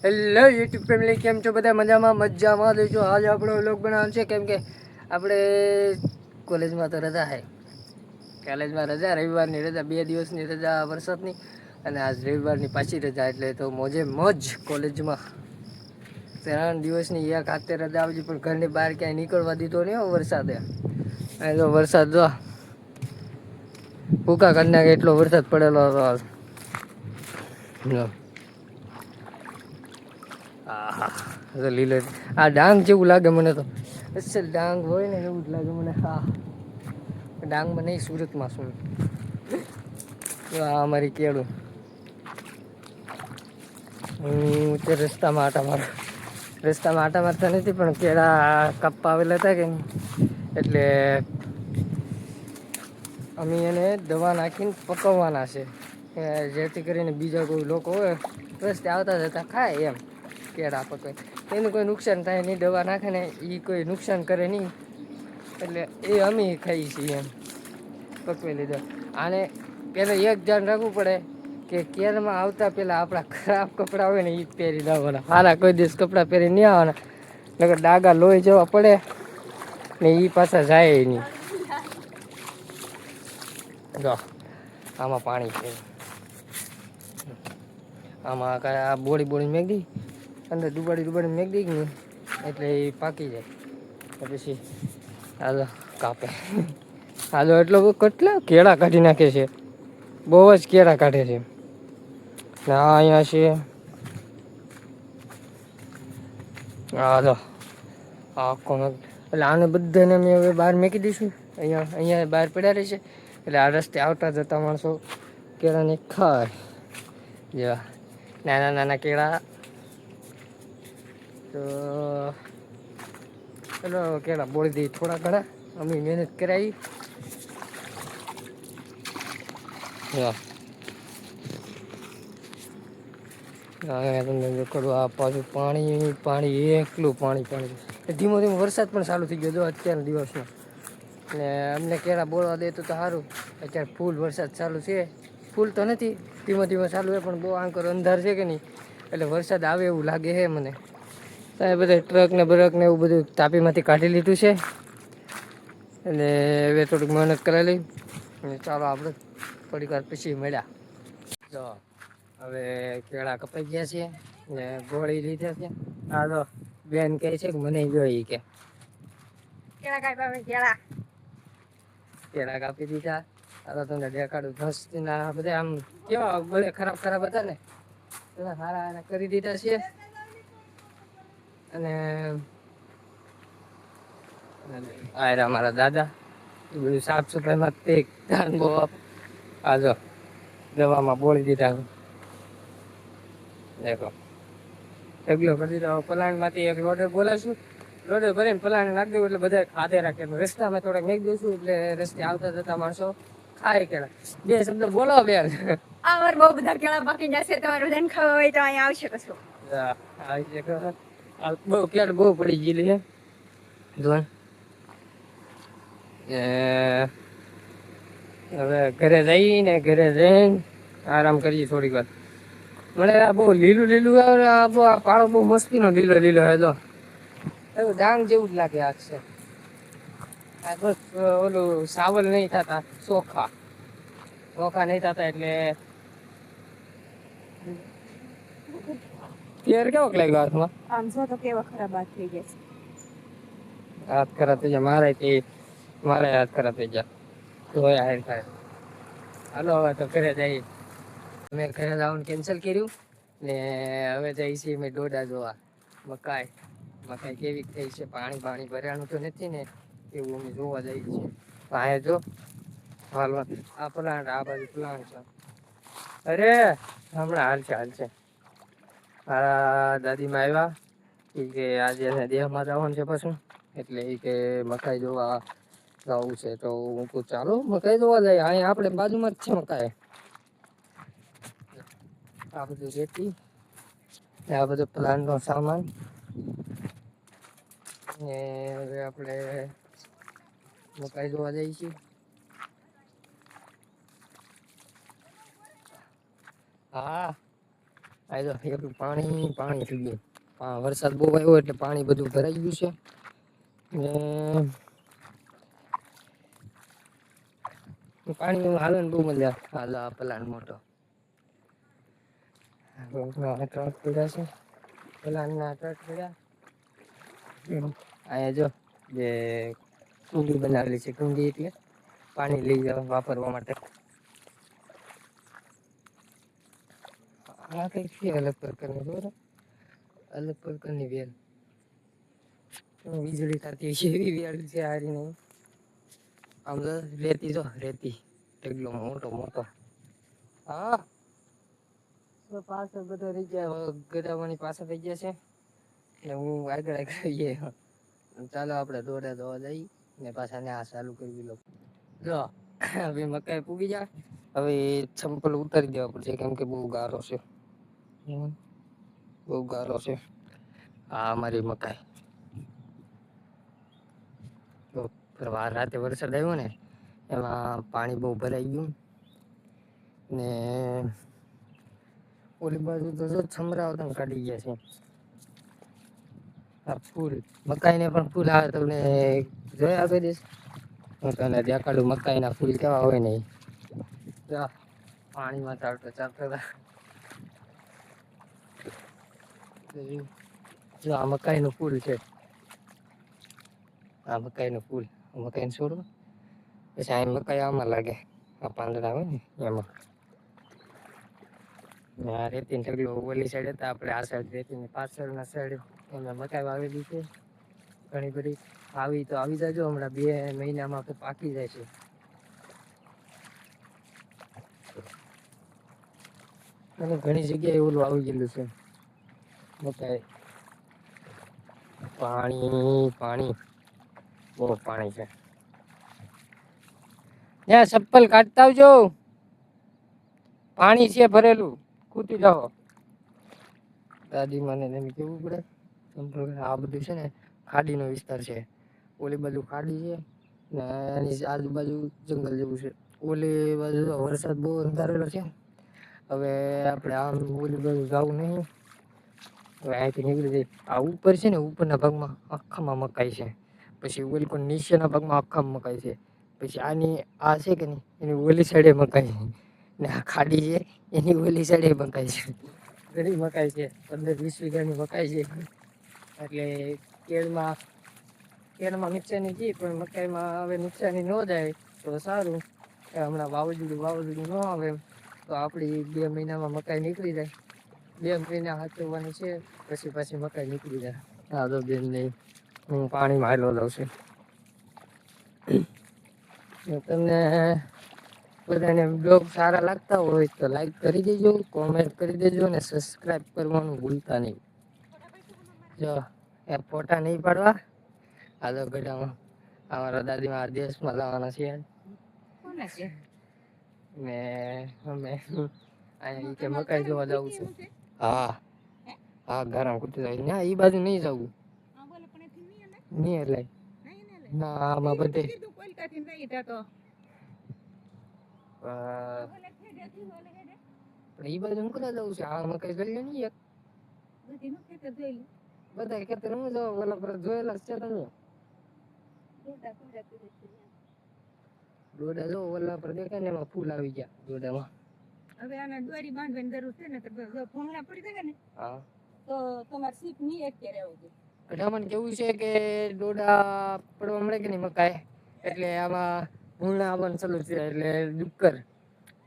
Hello YouTube family, કેમ છો બધા? મજામાં દેજો. આજે આપણો વ્લોગ બનાવવાનો છે કેમ કે આપણે કોલેજમાં તો રજા છે. કોલેજમાં રજા, રવિવારની રજા, 2 દિવસની રજા વરસાદની, અને આજ રવિવારની પાછી રજા, એટલે તો મોજે મોજ કોલેજમાં. 3 દિવસની એક હાથે રજા આવજી, પણ ઘરની બહાર ક્યાંય નીકળવા દીધો નહીં હો વરસાદે. તો વરસાદ જો ભૂકા કરી નાખે એટલો વરસાદ પડેલો હતો. હા લીલો આ ડાંગ જેવું લાગે મને તો. અસલ ડાંગ હોય ને એવું જ લાગે મને. હા, ડાંગમાં નહીં, સુરતમાં છું. અમારી કેળું તે રસ્તામાં આટા મારતા નથી, પણ કેળા કાપવા આવેલા હતા કે નહીં, એટલે અમે એને દવા નાખીને પકવવાના છે, જેથી કરીને બીજા કોઈ લોકો હોય રસ્તે આવતા જતા ખાય એમ. કેળા પકે એનું કોઈ નુકસાન થાય નહીં, દવા નાખે ને એ કોઈ નુકસાન કરે નહીં, એટલે એ અમે ખાઈએ છીએ એમ પકવી લીધા. આને પેલા એક ધ્યાન રાખવું પડે કે કેરમાં આવતા પેલા આપણા ખરાબ કપડાં હોય ને એ જ પહેરી લાવવાના. હારા કોઈ દિવસ કપડાં પહેરી નહીં આવવાના, નકર ડાગા લોહી જવા પડે ને એ પાછા જાય નહીં. જો આમાં પાણી છે, આમાં આ બોળી મેક દી અંદર, ડુબાડી મેક દી ને એટલે એ પાકી જાય. પછી હાલો કાપે, હાલો એટલો કેટલા કેળા કાઢી નાખે છે, બહુ જ કેળા કાઢે છે. હા અહીંયા છે. હાલો આખો એટલે આને બધાને અમે હવે બહાર મેકી દઈશું. અહીંયા બહાર પડ્યા રહે છે, એટલે આ રસ્તે આવતા જતા માણસો કેળાને ખાય. જેવા નાના નાના કેળા તો ચલો કેળા બોળી દઈ થોડા ઘણા, અમે મહેનત કરાવી. તમને કરું આ પાછું પાણી એકલું પાણી. ધીમો વરસાદ પણ ચાલુ થઈ ગયો જો અત્યારના દિવસમાં, ને અમને કેળા બોલવા દે તો સારું. અત્યારે ફૂલ વરસાદ ચાલુ છે, ફૂલ તો નથી, ધીમો ચાલુ છે, પણ બહુ આંકર અંધાર છે કે નહીં, એટલે વરસાદ આવે એવું લાગે છે મને. બધા ટ્રક ને બ્રક ને એવું બધું તાપીમાંથી કાઢી લીધું છે, એટલે હવે થોડીક મહેનત કરેલી. ચાલો આપણે થોડીક વાર પછી મળ્યા. જો હવે કેળા કપાઈ ગયા છે ને ગોળી લીધા છે. હા તો બેન કહે છે કે મને જોઈ કે કેળા કાપી દીધા. આ તમને દેખાડું ઘસના બધા આમ કેવા ભલે ખરાબ હતા ને બધા સારા કરી દીધા છે. અને આ મારા દાદા બધું સાફ સફાઈમાં તે ધ્યાન બહુ આજો દવામાં બોળી દીધા. દેખો ઢગલો કરી દીધો. પલાણ માંથી એક લોડર બોલાશું, લોડર ભરીને પલાણ નાખી દઉં એટલે બધા ખાધે રાખે. રસ્તામાં થોડાક મેક દઈશું એટલે રસ્તે આવતા જતા માણસો ખાય કેળા. 2 શબ્દ બોલો બેન. અમાર બહુ બધા કેળા પાકી જશે, તમારે બધાને ખાવા હોય તો અહીંયા આવશે. કશું બહુ કેળ બહુ પડી ગયેલી છે. હવે ઘરે જઈને આરામ કરીએ થોડીક વાર. મને આ બહુ લીલું આ પાળો બહુ મસ્તીનો લીલો હે. જો એવું ડાંગ જેવું જ લાગે. આ છે આ બસ ઓલું સાવલ નહીં થતા, ચોખા નહીં થતા, એટલે યાર કેવો લાગ્યો હાથમાં? આમ જો તો કેવા ખરાબ હાથ થઈ ગયા છે. હાથ ખરાબ થઈ જાય મારે હાથ ખરાબ થઈ જાય તો હાલ થાય. હાલો હવે તો ઘરે જઈએ. મેં ઘરે જવાનું કેન્સલ કર્યું ને હવે જઈએ છીએ મેં ડોડા જોવા. મકાઈ કેવી થઈ છે, પાણી ભર્યાનું તો નથી ને, એવું અમે જોવા જઈએ છીએ. અહીંયા જો હાલવા આ પ્લાન્ટ, આ બાજુ પ્લાન્ટ છે. અરે હમણાં હાલશે. મારા દાદીમાં આવ્યા કે આજે દેહમાં જવાનું છે પાછું, એટલે એ કે મકાઈ જોવા જવું છે. તો હું કહું ચાલો મકાઈ જોવા જાય. અહીંયા આપણે બાજુમાં જ છે મકાઈ. આ બધું રેતી, આ બધો પ્લાન્ટ નો સામાન, ને હવે આપણે મકાઈ જોવા જઈએ છીએ. હા આ જો એટલું પાણી પાણી થઈ ગયું. વરસાદ બહુ આવ્યો એટલે પાણી બધું ભરાઈ ગયું છે. ને પાણી હાલે ને બહુ મજા હાલ પ્લાન મોટો ટ્રક પડ્યા છે. પ્લાનના ટ્રક પડ્યા અહીંયા જો જે કુંડી બનાવેલી છે. કુંડી એટલે પાણી લઈ જવા વાપરવા માટે. આ કઈક છે અલગ પ્રકારની બરોબર, અલગ પ્રકારની વેલ વીજળી થતી છે એવી વેલ છે. હારી નહીં આમ તો રેતી જો રેતી ઢગલો મોટો મોટો. હા પાછળ બધા રહી ગયા ગડાવાની પાછળ થઈ ગયા છે એટલે હું આગળ આગળ ચાલો આપણે દોડે દોવા જઈ ને પાછા ને આ ચાલુ કરી લો. જો હવે મકાઈ પૂગી જાય. હવે ચંપલ ઉતારી દેવા પડશે કેમ કે બહુ ગારો છે. બહુ ગારો છે. આ અમારી મકાઈ વાર રાતે વરસાદ આવ્યો ને એમાં પાણી બહુ ભરાઈ ગયું ને ઓલી બાજુ તો જો છમરાવતા કાઢી ગયા છે. આ ફૂલ મકાઈને પણ ફૂલ આવે તમને જોઈ આપી દઈશ હું તને દેખાડું મકાઈના ફૂલ કેવા હોય ને. પાણીમાં ચાલતો ચાલતો જો આ મકાઈનું ફૂલ છે. આ મકાઈનું ફૂલ મકાઈને છોડો પછી આ મકાઈ આમાં લાગે. આ પાંદડા હોય ને એમાં. આ રેતી ઢગલો ઓલી સાઈડ હતા આપણે આ સાઈડ રેતી પાછળના સાઈડ એમાં મકાઈ વાવેલી છે ઘણી બધી. આવી તો આવી જાજો હમણાં 2 મહિનામાં તો પાકી જાય છે. અને ઘણી જગ્યાએ ઓલું આવી ગયેલું છે મકાઈ. પાણી પાણી બહુ પાણી છે. ત્યાં ચપ્પલ કાઢતા આવજો પાણી છે ભરેલું કૂદી જાઓ. દાદી મને એને કેવું પડે. આ બધું છે ને ખાડીનો વિસ્તાર છે. ઓલી બાજુ ખાડી છે ને એની આજુબાજુ જંગલ જેવું છે. ઓલી બાજુ વરસાદ બહુ અંધારેલો છે. હવે આપણે આમ ઓલી બાજુ જવું નહીં. હવે અહીંથી નીકળી જઈએ. આ ઉપર છે ને ઉપરના ભાગમાં આખામાં મકાઈ છે. પછી ઓલી પણ નીચેના ભાગમાં આખામાં મકાઈ છે. પછી આની આ છે કે નહીં એની ઓલી સાઈડે મકાઈ છે ને આ ખાડી છે એની ઓલી સાઈડે મકાઈ છે. ઘણી મકાઈ છે 15-20 વીઘાની મકાઈ છે. એટલે કેળમાં નુકસાની છે પણ મકાઈમાં હવે નુકસાની ન જાય તો સારું. હમણાં વાવાઝોડું ન આવે તો આપણી 2 મહિનામાં મકાઈ નીકળી જાય. 2 મહિના હાચવવાની છે પછી પાછી મકાઈ નીકળી જાય. હા તો બેન નહીં હું પાણીમાં હાલો લઉં છું. તમને બધાને બ્લોગ સારા લાગતા હોય તો લાઈક કરી દેજો, કોમેન્ટ કરી દેજો અને સબસ્ક્રાઈબ કરવાનું ભૂલતા નહીં. જો એ ફોટા નહીં પાડવા હાલો ગઢામાં અમારા દાદીમાં આ દેશમાં લાવવાના છે ને અમે અહીંયા કે મકાઈ જોવા જવું છું. હા હા ગરમ કૂટી જાય ના એ બાજુ નહીં જવું નહીં એટલે ના આમાં બધે એ બાજુ મૂકતા જવું છે. આ મકાઈ ગયો નહીં એક બધા ખેતર હું જાવ ઓલા પર જોયેલા છે તમે દોડા જો ઓલા પર દેખાય ને એમાં ફૂલ આવી ગયા દોડામાં. હવે આને દોરી બાંધવાની જરૂર છે ને તો ભૂંગળા પડી જાય ને હા તો તમારે સીપ નહીં અત્યારે આવું જોઈએ. ગઢામાં કેવું છે કે દોડા પડવા મળે કે નહીં મકાઈ એટલે આમાં ભૂંગળા આવવાનું ચાલુ છે એટલે ડુક્કર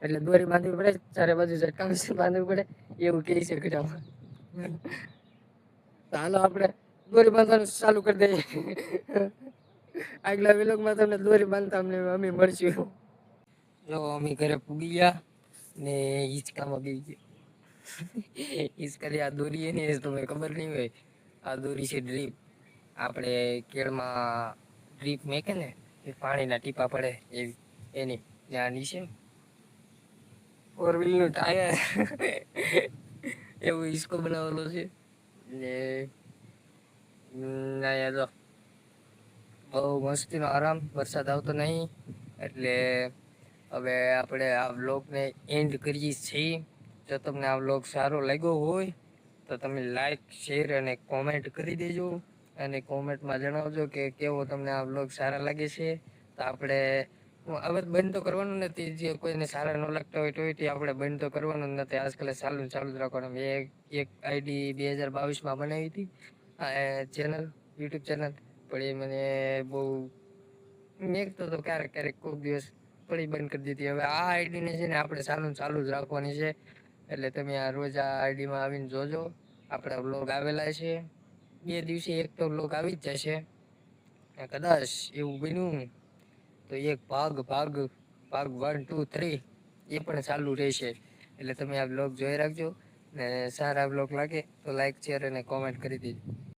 એટલે દોરી બાંધવી પડે ચારે બાજુ ઝટકાવી બાંધવી પડે એવું કહે છે ગઢામાં. ચાલો આપણે દોરી બાંધવાનું ચાલુ કરી દઈએ. આગલા વિલોગમાં તમને દોરી બાંધતા અમને અમે મળશું. જો અમે ઘરે પૂગી ગયા ને હિંચકામાં બી ગયા. હિંચકાથી આ દોરી એની તમને ખબર નહીં હોય આ દોરી છે ડ્રીપ. આપણે કેળમાં ડ્રીપ મેકે ને એ પાણીના ટીપા પડે એવી એની ત્યાં નીચે 4 વ્હીલનું ટાયર એવું હિંચકો બનાવેલો છે ને અહીંયા જો બહુ મસ્તીનો આરામ. વરસાદ આવતો નહીં એટલે હવે આપણે આ વ્લોગને એન્ડ કરીએ છીએ. જો તમને આ વ્લોગ સારો લાગ્યો હોય તો તમે લાઈક શેર અને કોમેન્ટ કરી દેજો અને કોમેન્ટમાં જણાવજો કે કેવો તમને આ વ્લોગ સારા લાગે છે. તો આપણે હવે બંધ તો કરવાનું નથી. જે કોઈને સારા ન લાગતા હોય તો આપણે બંધ તો કરવાનું નથી. આજકાલ ચાલુ ચાલુ જ રાખવાનું. મેં એક આઈડી 2022માં બનાવી હતી ચેનલ, યુટ્યુબ ચેનલ, પણ એ મને બહુ મેકતો તો ક્યારેક ક્યારેક કોઈક દિવસ પડી બંધ કરી દીધી. હવે આ આઈડીને છે ને આપણે ચાલુ જ રાખવાની છે. એટલે તમે આ રોજ આ આઈડીમાં આવીને જોજો. આપણા વ્લોગ આવેલા છે. 2 દિવસે એક તો વ્લોગ આવી જ જશે. કદાચ એવું બન્યું તો એક ભાગ 1, 2, 3 એ પણ ચાલુ રહેશે. એટલે તમે આ વ્લોગ જોઈ રાખજો ને સારા વ્લોગ લાગે તો લાઈક શેર અને કોમેન્ટ કરી દેજો.